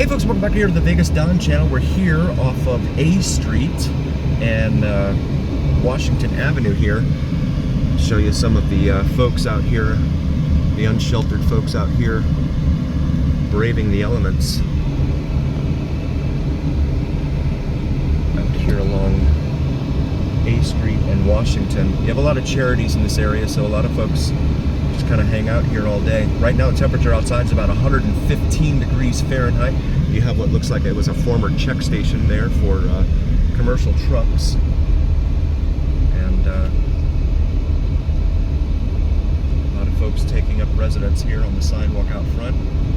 Hey folks, welcome back here to the Vegas Don channel. We're here off of A Street and Washington Avenue here. Show you some of the folks out here, the unsheltered folks out here, braving the elements. Out here along A Street and Washington. You have a lot of charities in this area, so a lot of folks just kind of hang out here all day. Right now the temperature outside is about 115 degrees Fahrenheit. You have what looks like it was a former check station there for commercial trucks. And a lot of folks taking up residence here on the sidewalk out front.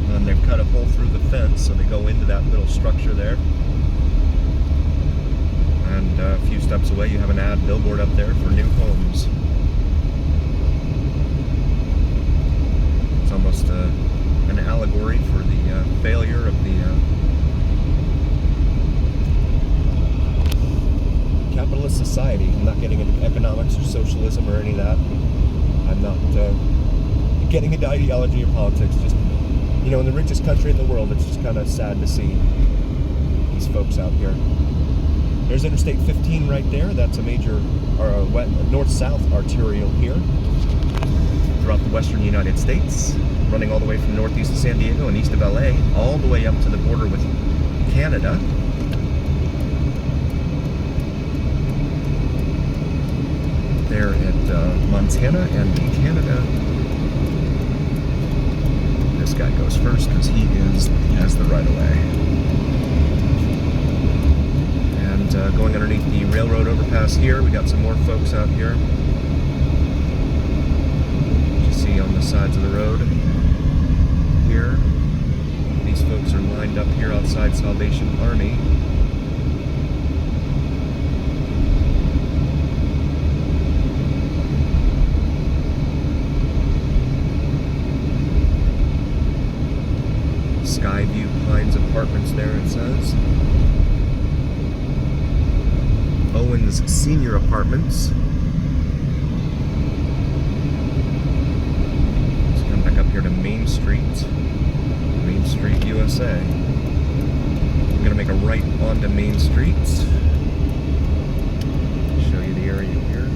And they've cut a hole through the fence, so they go into that little structure there. And a few steps away you have an ad billboard up there for new homes. It's almost an allegory for the failure of the capitalist society. I'm not getting into economics or socialism or any of that. I'm not getting into ideology or politics. Just, you know, in the richest country in the world, it's just kind of sad to see these folks out here. There's Interstate 15 right there. That's a major north-south arterial here throughout the western United States, running all the way from northeast of San Diego and east of LA, all the way up to the border with Canada. There at Montana and Canada. This guy goes first because he has the right of way. And going underneath the railroad overpass here, we got some more folks out here. You see on the sides of the road here. These folks are lined up here outside Salvation Army. Skyview Pines Apartments there, it says. Owens Senior Apartments. Let's come back up here to Main Street, USA. I'm going to make a right onto Main Street. Show you the area here.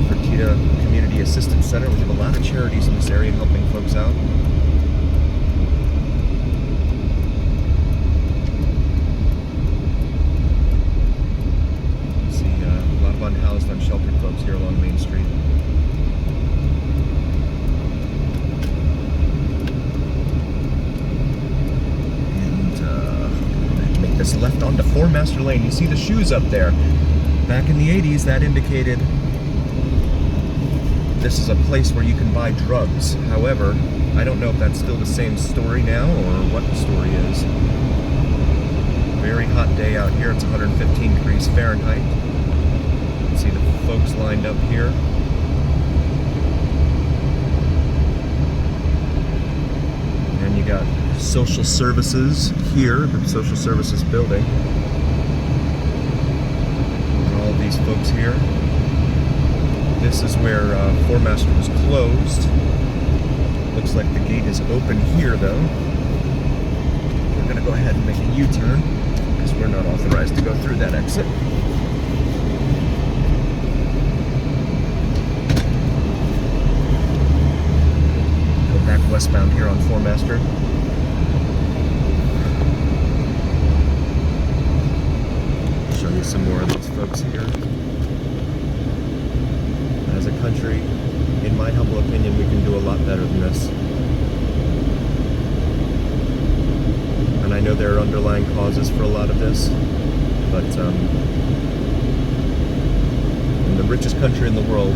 Fertitta Community Assistance Center. We have a lot of charities in this area helping folks out. Unhoused, unsheltered folks here along Main Street. And make this left onto Four Master Lane. You see the shoes up there. Back in the 80s, that indicated this is a place where you can buy drugs. However, I don't know if that's still the same story now or what the story is. Very hot day out here. It's 115 degrees Fahrenheit. See the folks lined up here. And you got social services here, the social services building. And all of these folks here. This is where Four Master was closed. Looks like the gate is open here though. We're going to go ahead and make a U-turn because we're not authorized to go through that exit. Westbound here on Four Master. Show you some more of these folks here. As a country, in my humble opinion, we can do a lot better than this. And I know there are underlying causes for a lot of this, but in the richest country in the world,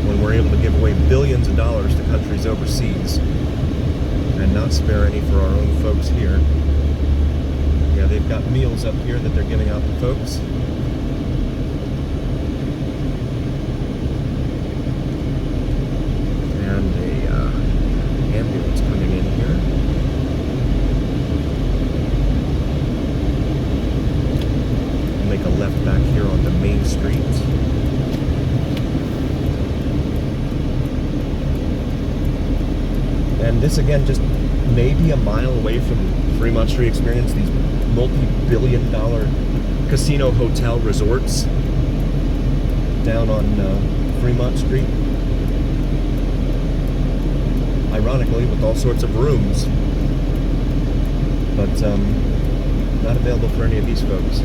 when we're able to give away billions of dollars to countries overseas and not spare any for our own folks here. Yeah, they've got meals up here that they're giving out to folks. And a ambulance coming in here. We'll make a left back here onto Main Street. And this again, just maybe a mile away from Fremont Street Experience, these multi-billion-dollar casino hotel resorts down on Fremont Street. Ironically, with all sorts of rooms, but not available for any of these folks.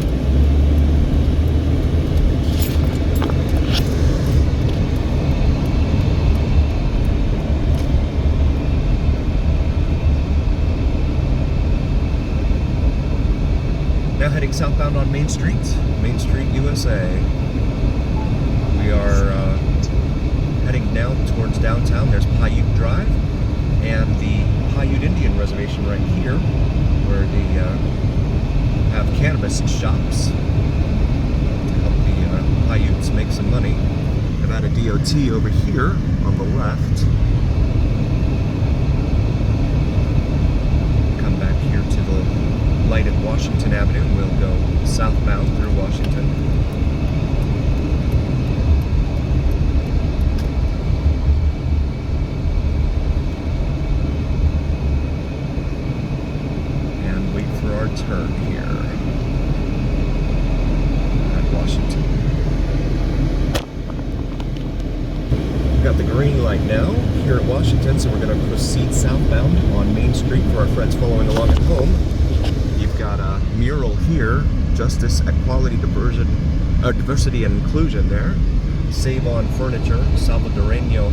Now heading southbound on Main Street, USA. We are heading down towards downtown. There's Paiute Drive and the Paiute Indian Reservation right here, where they have cannabis shops to help the Paiutes make some money. Nevada DOT over here on the left. Come back here to the light at Washington Avenue. We'll go southbound through Washington. And wait for our turn here at Washington. We've got the green light now here at Washington, so we're going to proceed southbound on Main Street for our friends following along at home. Got a mural here, Justice, Equality, Diversity and Inclusion there. Save on Furniture, Salvadoreño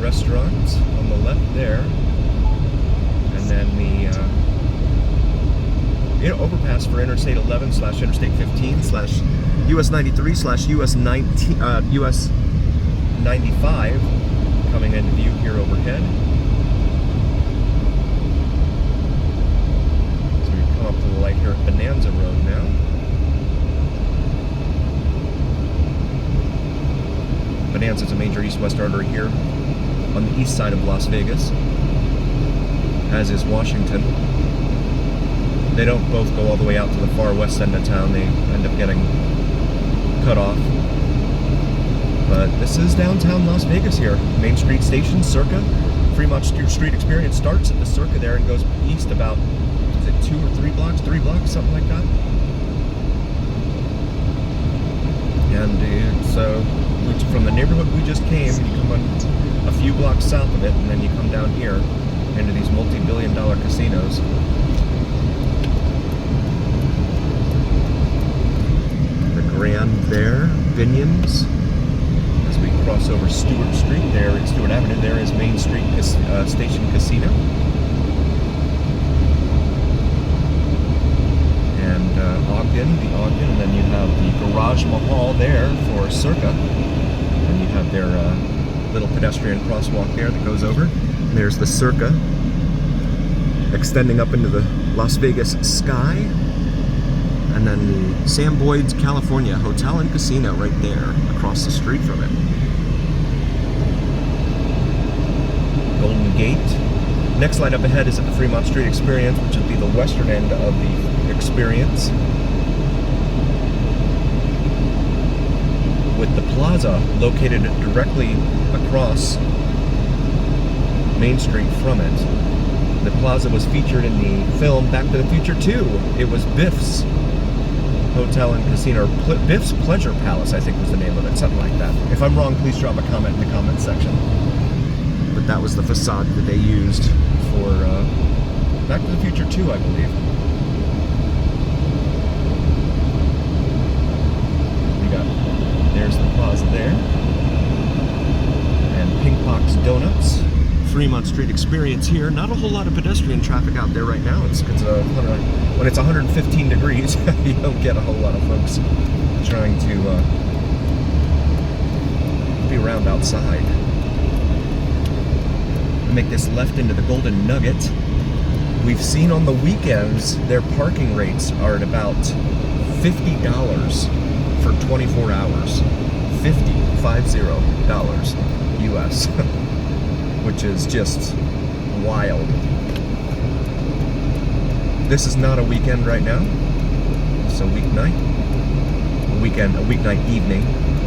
restaurant on the left there. And then the overpass for Interstate 11 / Interstate 15 / US 93 / US 95 coming into view here overhead. Up to the light here at Bonanza Road now. Bonanza is a major east-west artery here on the east side of Las Vegas, as is Washington. They don't both go all the way out to the far west end of town. They end up getting cut off. But this is downtown Las Vegas here. Main Street Station, Circa. Fremont Street Experience starts at the Circa there and goes east about 2 or 3 blocks, 3 blocks, something like that. And it's from the neighborhood we just came, you come on a few blocks south of it, and then you come down here into these multi-billion-dollar casinos. The Grand there, Binions. As we cross over Stewart Street there at Stewart Avenue, there is Main Street Station Casino. Ogden, and then you have the Garage Mahal there for Circa, and you have their little pedestrian crosswalk there that goes over. And there's the Circa extending up into the Las Vegas sky, and then the Sam Boyd's California Hotel and Casino right there across the street from it. Golden Gate. Next light up ahead is at the Fremont Street Experience, which would be the western end of the Experience, with the plaza located directly across Main Street from it. The plaza was featured in the film Back to the Future 2. It was Biff's Hotel and Casino, or Biff's Pleasure Palace, I think was the name of it, something like that. If I'm wrong, please drop a comment in the comment section. But that was the facade that they used for Back to the Future 2, I believe. There's the plaza there. And Pink Box Donuts. Fremont Street Experience here. Not a whole lot of pedestrian traffic out there right now. When it's 115 degrees, you don't get a whole lot of folks trying to be around outside. Make this left into the Golden Nugget. We've seen on the weekends their parking rates are at about $50 for 24 hours. $50 US, which is just wild. This is not a weekend right now. It's a weeknight. A weeknight evening.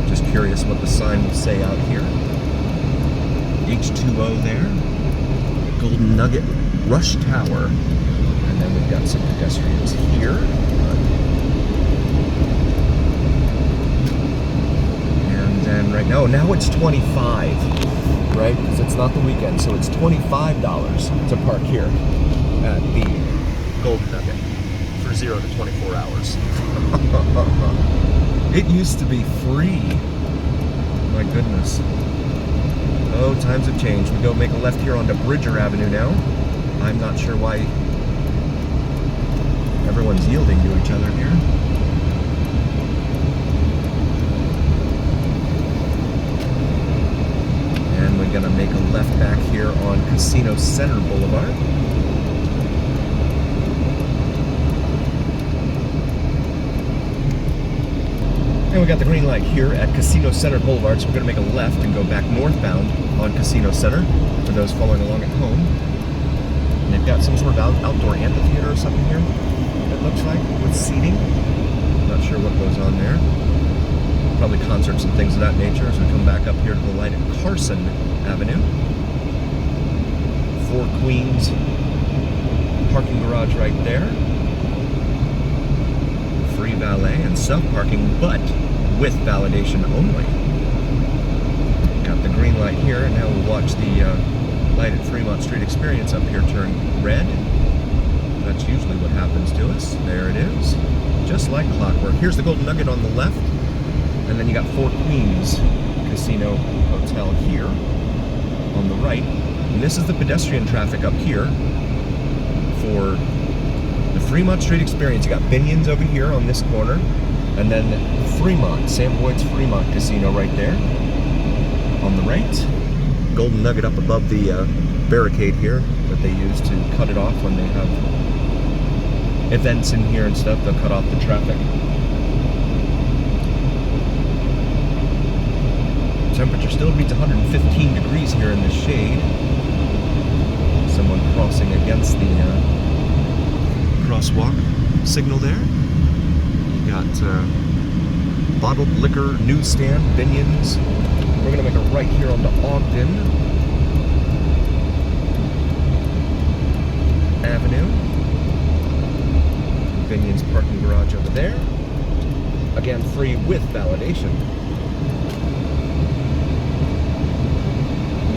Just curious what the sign will say out here. H2O there. Nugget Rush Tower. And then we've got some pedestrians here. And then right now it's 25, right? Because it's not the weekend, so it's $25 to park here at the Golden Nugget for 0 to 24 hours. It used to be free. My goodness. Oh, times have changed. We go make a left here onto Bridger Avenue now. I'm not sure why everyone's yielding to each other here. And we're gonna make a left back here on Casino Center Boulevard. And we got the green light here at Casino Center Boulevard, so we're going to make a left and go back northbound on Casino Center for those following along at home. And they've got some sort of outdoor amphitheater or something here, it looks like, with seating. Not sure what goes on there. Probably concerts and things of that nature as we come back up here to the light at Carson Avenue. 4 Queens parking garage right there. Free valet and self-parking, but with validation only. Got the green light here, and now we'll watch the light at Fremont Street experience up here turn red. That's usually what happens to us. There it is. Just like clockwork. Here's the Golden Nugget on the left, and then you got 4 Queens Casino Hotel here on the right. And this is the pedestrian traffic up here for the Fremont Street experience. You got Binion's over here on this corner, and then Fremont, Sam Boyd's Fremont Casino right there on the right. Golden Nugget up above the barricade here that they use to cut it off when they have events in here and stuff. They'll cut off the traffic. Temperature still reads 115 degrees here in the shade. Someone crossing against the crosswalk signal there. You got bottled liquor newsstand, Binion's. We're going to make a right here onto Ogden Avenue. Binion's parking garage over there. Again, free with validation.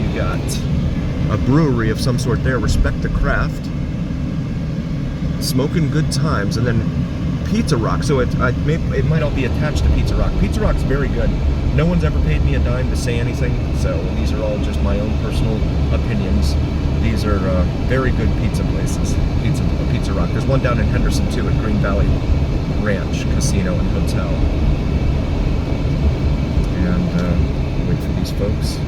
You got a brewery of some sort there, Respect the Craft. Smoking Good Times, and then Pizza Rock. So it might all be attached to Pizza Rock. Pizza Rock's very good. No one's ever paid me a dime to say anything, so these are all just my own personal opinions. These are very good pizza places. Pizza Rock. There's one down in Henderson too, at Green Valley Ranch Casino and Hotel. And wait for these folks.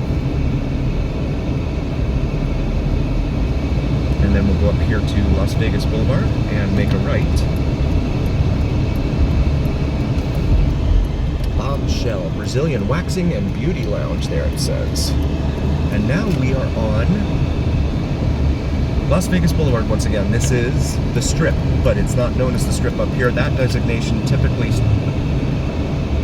And then we'll go up here to Las Vegas Boulevard and make a right. Bombshell, Brazilian Waxing and Beauty Lounge there it says. And now we are on Las Vegas Boulevard once again. This is the Strip, but it's not known as the Strip up here. That designation typically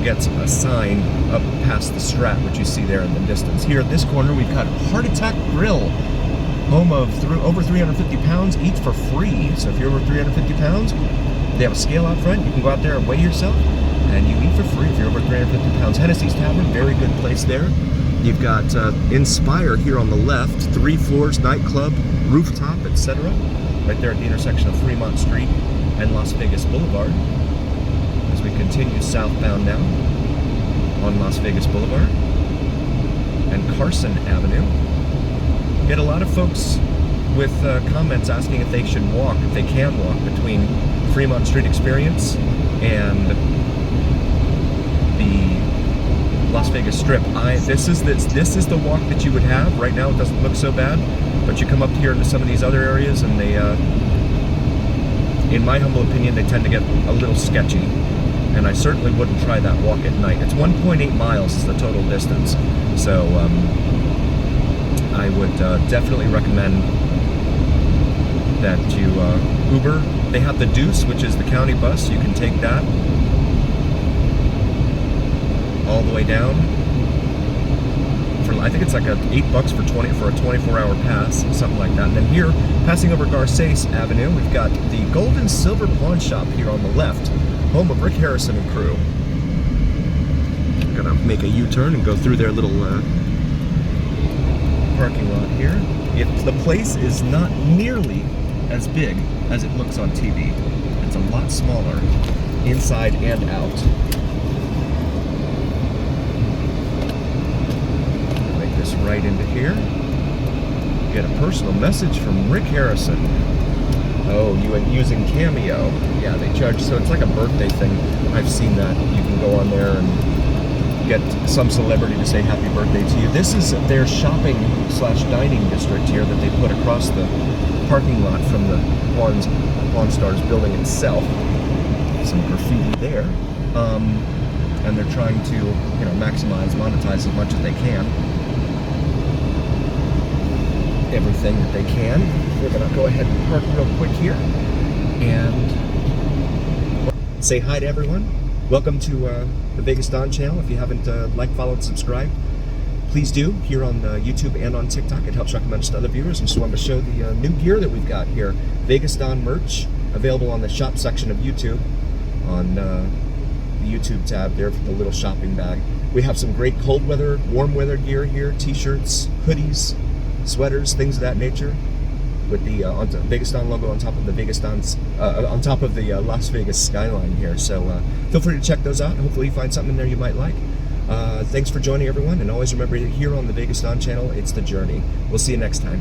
gets a sign up past the Strat, which you see there in the distance. Here at this corner, we've got Heart Attack Grill, home of over 350 pounds, eat for free. So if you're over 350 pounds, they have a scale out front. You can go out there and weigh yourself, and you eat for free if you're over 350 pounds. Hennessy's Tavern, very good place there. You've got Inspire here on the left, 3 floors, nightclub, rooftop, etc. Right there at the intersection of Fremont Street and Las Vegas Boulevard. As we continue southbound now on Las Vegas Boulevard and Carson Avenue. Get a lot of folks with comments asking if they should walk, if they can walk between Fremont Street Experience and the Las Vegas Strip. This is the walk that you would have. Right now it doesn't look so bad, but you come up here into some of these other areas and they, in my humble opinion, they tend to get a little sketchy. And I certainly wouldn't try that walk at night. It's 1.8 miles is the total distance. So I would definitely recommend that you Uber. They have the Deuce, which is the county bus. You can take that all the way down for, I think it's like $8 for a 24-hour pass, something like that. And then here, passing over Garces Avenue, we've got the Gold and Silver Pawn Shop here on the left, home of Rick Harrison and crew. Gonna make a U-turn and go through their little parking lot here. The place is not nearly as big as it looks on TV. It's a lot smaller, inside and out. Make this right into here. Get a personal message from Rick Harrison. Oh, you went using Cameo. Yeah, they charge, so it's like a birthday thing. I've seen that. You can go on there and get some celebrity to say happy birthday to you. This is their shopping/dining district here that they put across the parking lot from the Pawn Stars building itself. Some graffiti there. And they're trying to, monetize as much as they can. Everything that they can. We're gonna go ahead and park real quick here and say hi to everyone. Welcome to the Vegas Don channel. If you haven't liked, followed, subscribed, please do here on YouTube and on TikTok. It helps recommend us to other viewers. And just wanted to show the new gear that we've got here. Vegas Don merch, available on the shop section of YouTube, on the YouTube tab there for the little shopping bag. We have some great cold weather, warm weather gear here, t-shirts, hoodies, sweaters, things of that nature, with the Vegas Don logo on top of the on top of the Las Vegas skyline here. So feel free to check those out. Hopefully you find something in there you might like. Thanks for joining, everyone, and always remember, here on the Vegas Don channel, it's the journey. We'll see you next time.